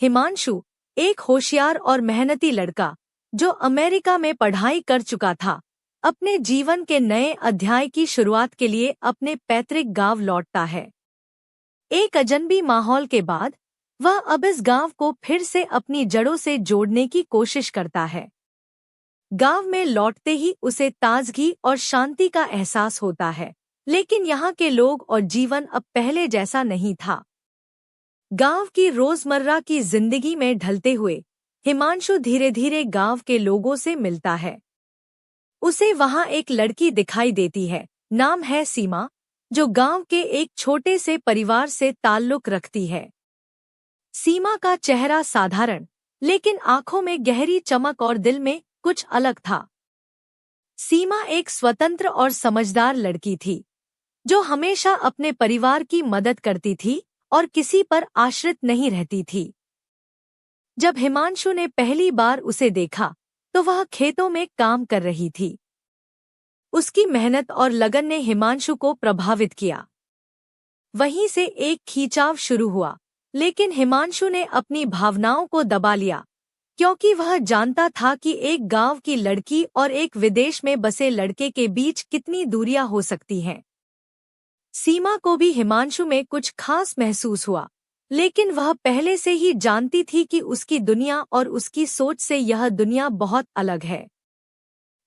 हिमांशु एक होशियार और मेहनती लड़का जो अमेरिका में पढ़ाई कर चुका था, अपने जीवन के नए अध्याय की शुरुआत के लिए अपने पैतृक गांव लौटता है। एक अजनबी माहौल के बाद वह अब इस गांव को फिर से अपनी जड़ों से जोड़ने की कोशिश करता है। गांव में लौटते ही उसे ताजगी और शांति का एहसास होता है, लेकिन यहाँ के लोग और जीवन अब पहले जैसा नहीं था। गांव की रोजमर्रा की जिंदगी में ढलते हुए हिमांशु धीरे धीरे गांव के लोगों से मिलता है। उसे वहां एक लड़की दिखाई देती है, नाम है सीमा, जो गांव के एक छोटे से परिवार से ताल्लुक रखती है। सीमा का चेहरा साधारण, लेकिन आंखों में गहरी चमक और दिल में कुछ अलग था। सीमा एक स्वतंत्र और समझदार लड़की थी, जो हमेशा अपने परिवार की मदद करती थी और किसी पर आश्रित नहीं रहती थी। जब हिमांशु ने पहली बार उसे देखा तो वह खेतों में काम कर रही थी। उसकी मेहनत और लगन ने हिमांशु को प्रभावित किया। वहीं से एक खींचाव शुरू हुआ, लेकिन हिमांशु ने अपनी भावनाओं को दबा लिया, क्योंकि वह जानता था कि एक गांव की लड़की और एक विदेश में बसे लड़के के बीच कितनी दूरियां हो सकती हैं। सीमा को भी हिमांशु में कुछ खास महसूस हुआ, लेकिन वह पहले से ही जानती थी कि उसकी दुनिया और उसकी सोच से यह दुनिया बहुत अलग है।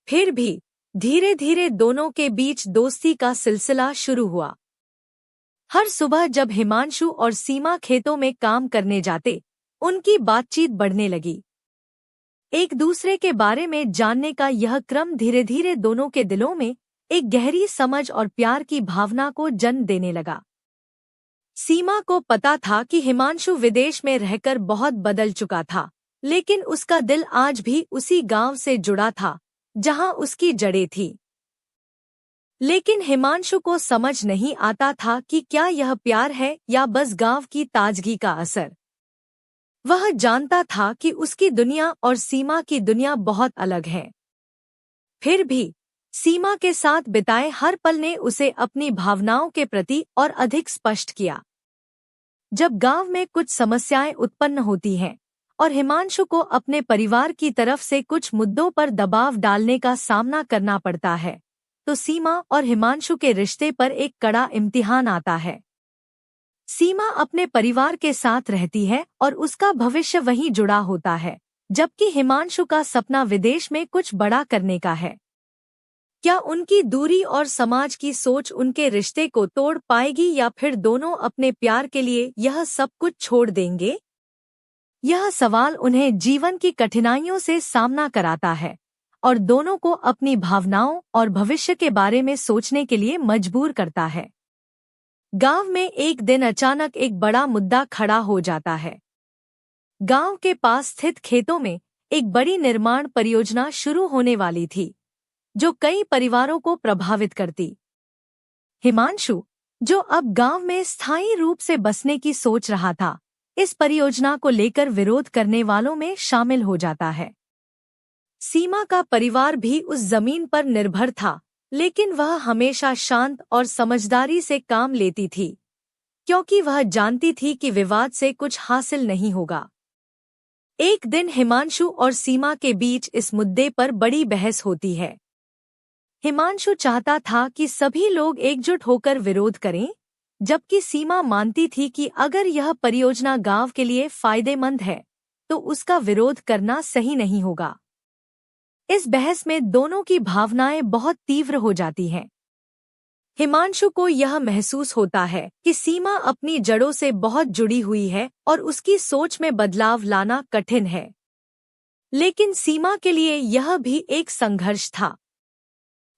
फिर भी धीरे धीरे दोनों के बीच दोस्ती का सिलसिला शुरू हुआ। हर सुबह जब हिमांशु और सीमा खेतों में काम करने जाते, उनकी बातचीत बढ़ने लगी। एक दूसरे के बारे में जानने का यह क्रम धीरे धीरे दोनों के दिलों में एक गहरी समझ और प्यार की भावना को जन्म देने लगा। सीमा को पता था कि हिमांशु विदेश में रहकर बहुत बदल चुका था, लेकिन उसका दिल आज भी उसी गांव से जुड़ा था जहां उसकी जड़ें थीं। लेकिन हिमांशु को समझ नहीं आता था कि क्या यह प्यार है या बस गांव की ताजगी का असर। वह जानता था कि उसकी दुनिया और सीमा की दुनिया बहुत अलग है। फिर भी सीमा के साथ बिताए हर पल ने उसे अपनी भावनाओं के प्रति और अधिक स्पष्ट किया। जब गांव में कुछ समस्याएं उत्पन्न होती हैं और हिमांशु को अपने परिवार की तरफ से कुछ मुद्दों पर दबाव डालने का सामना करना पड़ता है, तो सीमा और हिमांशु के रिश्ते पर एक कड़ा इम्तिहान आता है। सीमा अपने परिवार के साथ रहती है और उसका भविष्य वहीं जुड़ा होता है, जबकि हिमांशु का सपना विदेश में कुछ बड़ा करने का है। क्या उनकी दूरी और समाज की सोच उनके रिश्ते को तोड़ पाएगी या फिर दोनों अपने प्यार के लिए यह सब कुछ छोड़ देंगे? यह सवाल उन्हें जीवन की कठिनाइयों से सामना कराता है और दोनों को अपनी भावनाओं और भविष्य के बारे में सोचने के लिए मजबूर करता है। गांव में एक दिन अचानक एक बड़ा मुद्दा खड़ा हो जाता है। गांव के पास स्थित खेतों में एक बड़ी निर्माण परियोजना शुरू होने वाली थी, जो कई परिवारों को प्रभावित करती। हिमांशु, जो अब गांव में स्थायी रूप से बसने की सोच रहा था, इस परियोजना को लेकर विरोध करने वालों में शामिल हो जाता है। सीमा का परिवार भी उस जमीन पर निर्भर था, लेकिन वह हमेशा शांत और समझदारी से काम लेती थी, क्योंकि वह जानती थी कि विवाद से कुछ हासिल नहीं होगा। एक दिन हिमांशु और सीमा के बीच इस मुद्दे पर बड़ी बहस होती है। हिमांशु चाहता था कि सभी लोग एकजुट होकर विरोध करें, जबकि सीमा मानती थी कि अगर यह परियोजना गांव के लिए फायदेमंद है, तो उसका विरोध करना सही नहीं होगा। इस बहस में दोनों की भावनाएं बहुत तीव्र हो जाती हैं। हिमांशु को यह महसूस होता है कि सीमा अपनी जड़ों से बहुत जुड़ी हुई है और उसकी सोच में बदलाव लाना कठिन है। लेकिन सीमा के लिए यह भी एक संघर्ष था।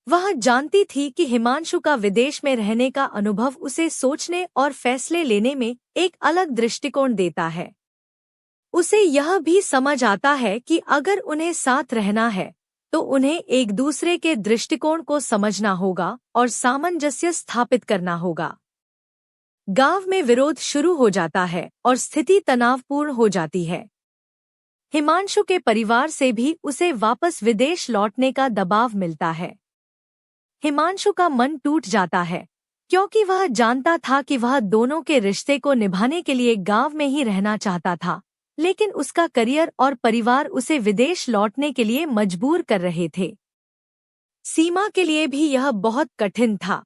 वह जानती थी कि हिमांशु का विदेश में रहने का अनुभव उसे सोचने और फैसले लेने में एक अलग दृष्टिकोण देता है। उसे यह भी समझ आता है कि अगर उन्हें साथ रहना है, तो उन्हें एक दूसरे के दृष्टिकोण को समझना होगा और सामंजस्य स्थापित करना होगा। गांव में विरोध शुरू हो जाता है और स्थिति तनावपूर्ण हो जाती है। हिमांशु के परिवार से भी उसे वापस विदेश लौटने का दबाव मिलता है। हिमांशु का मन टूट जाता है, क्योंकि वह जानता था कि वह दोनों के रिश्ते को निभाने के लिए गांव में ही रहना चाहता था, लेकिन उसका करियर और परिवार उसे विदेश लौटने के लिए मजबूर कर रहे थे। सीमा के लिए भी यह बहुत कठिन था।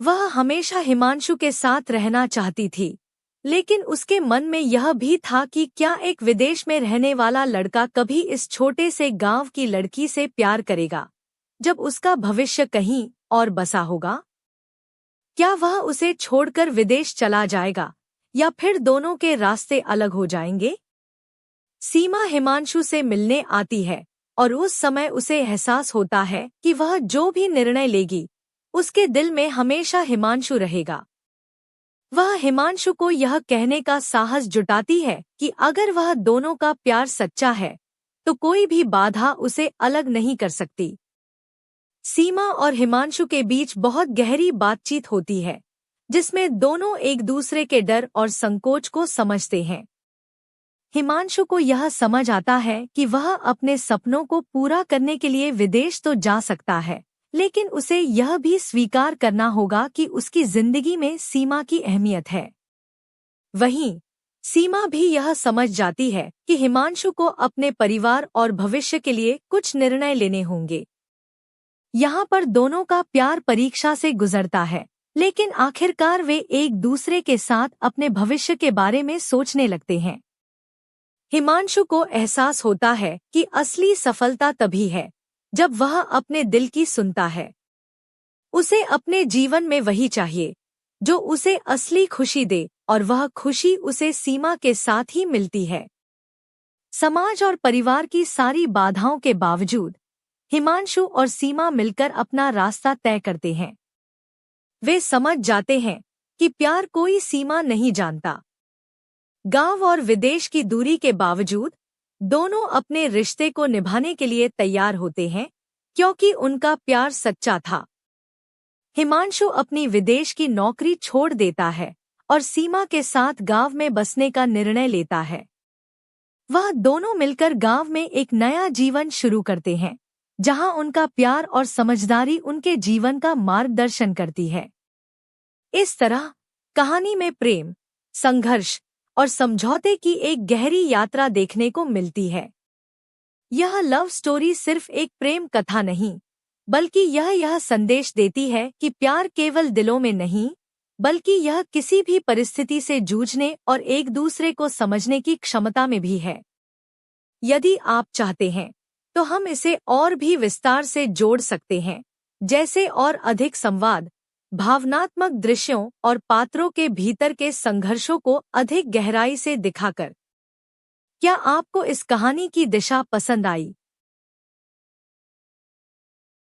वह हमेशा हिमांशु के साथ रहना चाहती थी, लेकिन उसके मन में यह भी था कि क्या एक विदेश में रहने वाला लड़का कभी इस छोटे से गांव की लड़की से प्यार करेगा, जब उसका भविष्य कहीं और बसा होगा? क्या वह उसे छोड़कर विदेश चला जाएगा, या फिर दोनों के रास्ते अलग हो जाएंगे? सीमा हिमांशु से मिलने आती है और उस समय उसे एहसास होता है कि वह जो भी निर्णय लेगी, उसके दिल में हमेशा हिमांशु रहेगा। वह हिमांशु को यह कहने का साहस जुटाती है कि अगर वह दोनों का प्यार सच्चा है, तो कोई भी बाधा उसे अलग नहीं कर सकती। सीमा और हिमांशु के बीच बहुत गहरी बातचीत होती है, जिसमें दोनों एक दूसरे के डर और संकोच को समझते हैं। हिमांशु को यह समझ आता है कि वह अपने सपनों को पूरा करने के लिए विदेश तो जा सकता है, लेकिन उसे यह भी स्वीकार करना होगा कि उसकी जिंदगी में सीमा की अहमियत है। वहीं सीमा भी यह समझ जाती है कि हिमांशु को अपने परिवार और भविष्य के लिए कुछ निर्णय लेने होंगे। यहाँ पर दोनों का प्यार परीक्षा से गुजरता है, लेकिन आखिरकार वे एक दूसरे के साथ अपने भविष्य के बारे में सोचने लगते हैं। हिमांशु को एहसास होता है कि असली सफलता तभी है जब वह अपने दिल की सुनता है। उसे अपने जीवन में वही चाहिए जो उसे असली खुशी दे, और वह खुशी उसे सीमा के साथ ही मिलती है। समाज और परिवार की सारी बाधाओं के बावजूद हिमांशु और सीमा मिलकर अपना रास्ता तय करते हैं। वे समझ जाते हैं कि प्यार कोई सीमा नहीं जानता। गांव और विदेश की दूरी के बावजूद दोनों अपने रिश्ते को निभाने के लिए तैयार होते हैं, क्योंकि उनका प्यार सच्चा था। हिमांशु अपनी विदेश की नौकरी छोड़ देता है और सीमा के साथ गांव में बसने का निर्णय लेता है। वह दोनों मिलकर गांव में एक नया जीवन शुरू करते हैं, जहां उनका प्यार और समझदारी उनके जीवन का मार्गदर्शन करती है। इस तरह कहानी में प्रेम, संघर्ष और समझौते की एक गहरी यात्रा देखने को मिलती है। यह लव स्टोरी सिर्फ एक प्रेम कथा नहीं, बल्कि यह संदेश देती है कि प्यार केवल दिलों में नहीं, बल्कि यह किसी भी परिस्थिति से जूझने और एक दूसरे को समझने की क्षमता में भी है। यदि आप चाहते हैं तो हम इसे और भी विस्तार से जोड़ सकते हैं, जैसे और अधिक संवाद, भावनात्मक दृश्यों और पात्रों के भीतर के संघर्षों को अधिक गहराई से दिखाकर। क्या आपको इस कहानी की दिशा पसंद आई?